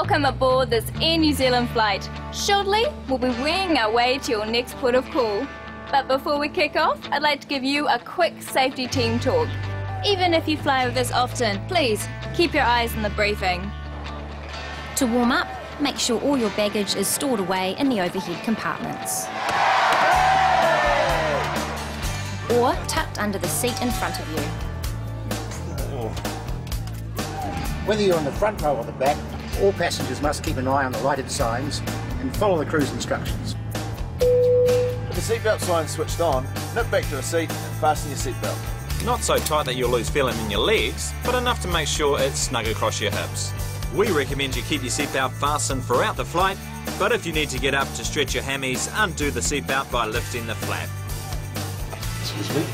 Welcome aboard this Air New Zealand flight. Shortly, we'll be winging our way to your next port of call. But before we kick off, I'd like to give you a quick safety team talk. Even if you fly with us often, please keep your eyes on the briefing. To warm up, make sure all your baggage is stored away in the overhead compartments. Or tucked under the seat in front of you. Whether you're on the front row or the back, all passengers must keep an eye on the lighted signs and follow the cruise instructions. With the seatbelt sign switched on, nip back to the seat and fasten your seatbelt. Not so tight that you'll lose feeling in your legs, but enough to make sure it's snug across your hips. We recommend you keep your seatbelt fastened throughout the flight, but if you need to get up to stretch your hammies, undo the seatbelt by lifting the flap. Excuse me.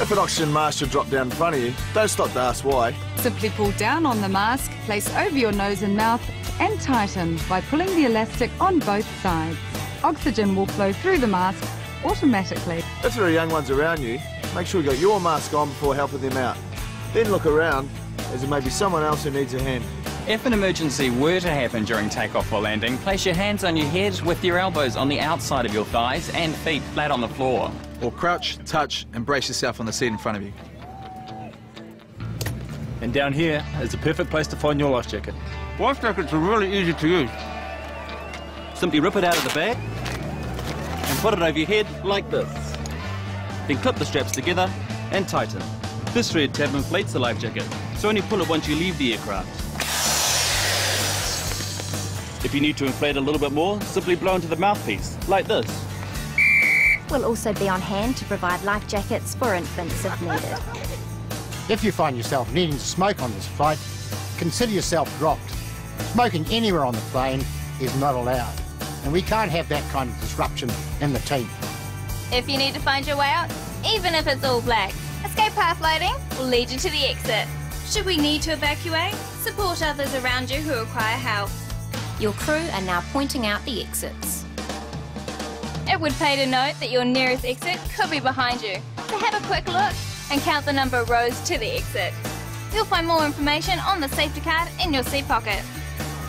If an oxygen mask should drop down in front of you, don't stop to ask why. Simply pull down on the mask, place over your nose and mouth, and tighten by pulling the elastic on both sides. Oxygen will flow through the mask automatically. If there are young ones around you, make sure you got your mask on before helping them out. Then look around, as there may be someone else who needs a hand. If an emergency were to happen during takeoff or landing, place your hands on your head with your elbows on the outside of your thighs and feet flat on the floor. Or crouch, touch, and brace yourself on the seat in front of you. And down here is the perfect place to find your life jacket. Life jackets are really easy to use. Simply rip it out of the bag and put it over your head like this. Then clip the straps together and tighten. This thread tab inflates the life jacket, so only pull it once you leave the aircraft. If you need to inflate a little bit more, simply blow into the mouthpiece, like this. We'll also be on hand to provide life jackets for infants if needed. If you find yourself needing to smoke on this flight, consider yourself dropped. Smoking anywhere on the plane is not allowed, and we can't have that kind of disruption in the team. If you need to find your way out, even if it's all black, escape path lighting will lead you to the exit. Should we need to evacuate, support others around you who require help. Your crew are now pointing out the exits. It would pay to note that your nearest exit could be behind you, so have a quick look and count the number of rows to the exit. You'll find more information on the safety card in your seat pocket.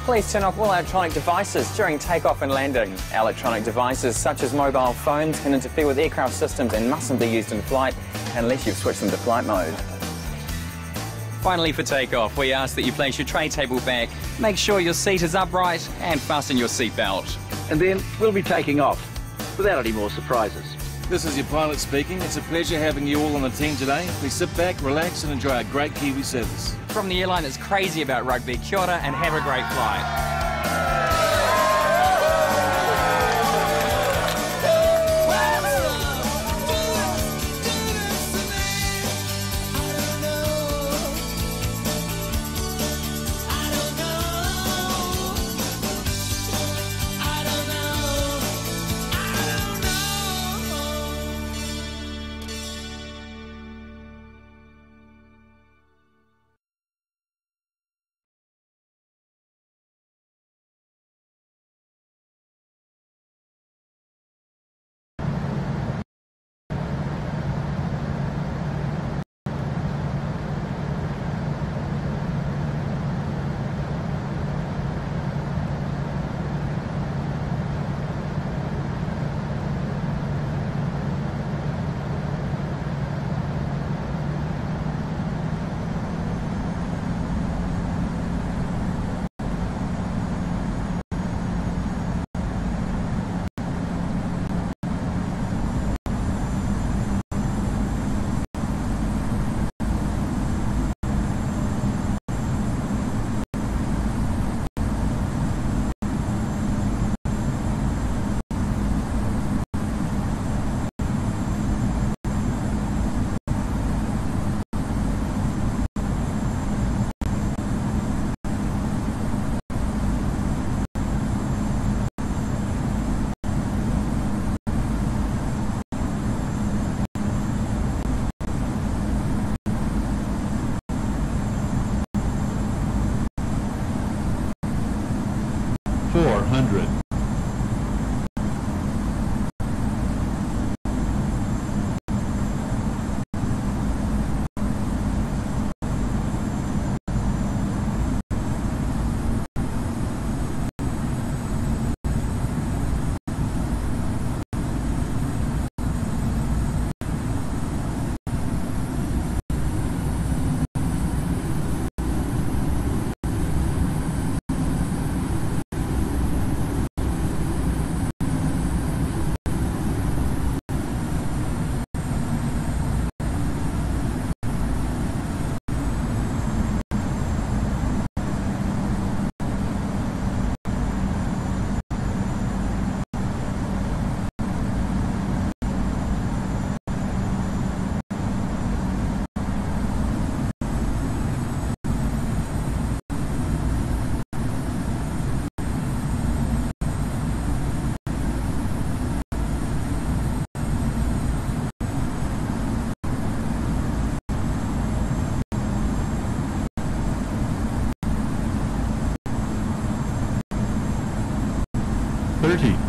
Please turn off all electronic devices during takeoff and landing. Electronic devices such as mobile phones can interfere with aircraft systems and mustn't be used in flight unless you've switched them to flight mode. Finally, for takeoff, we ask that you place your tray table back, make sure your seat is upright and fasten your seatbelt. And then we'll be taking off without any more surprises. This is your pilot speaking. It's a pleasure having you all on the team today. Please sit back, relax and enjoy our great Kiwi service. From the airline that's crazy about rugby, kia ora and have a great flight. 30.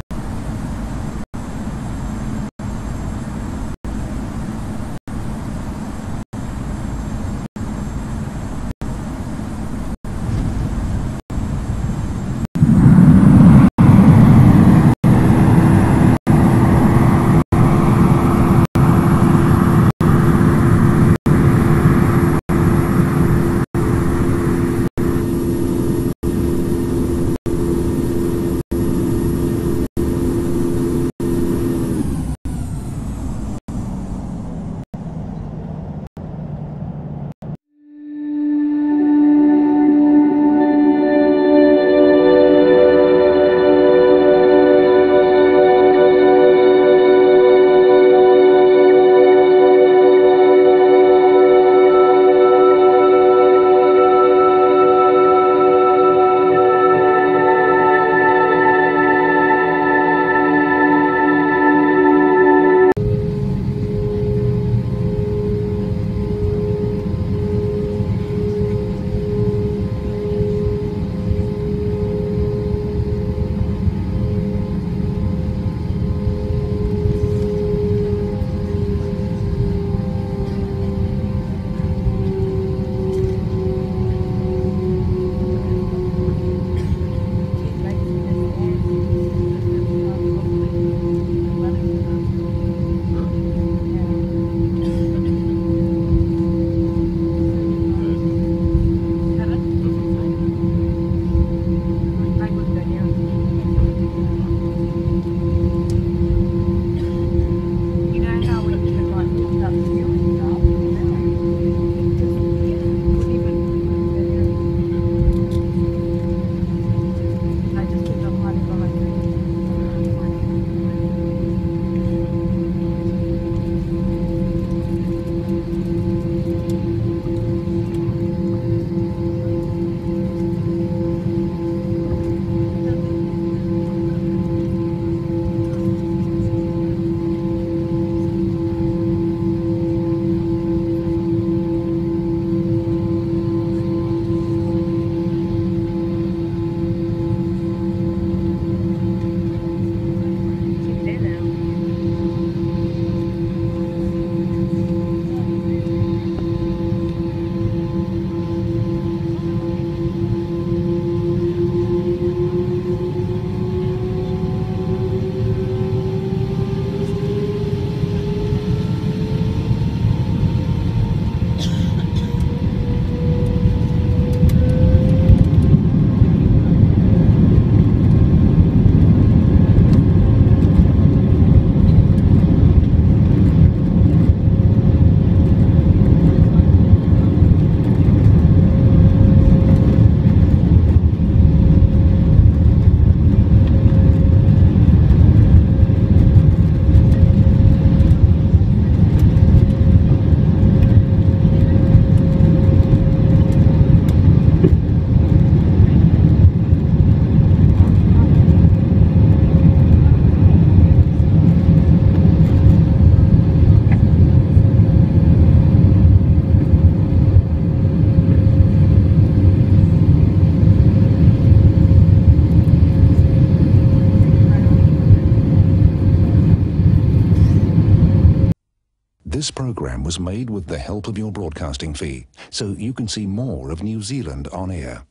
This program was made with the help of your broadcasting fee, so you can see more of New Zealand on air.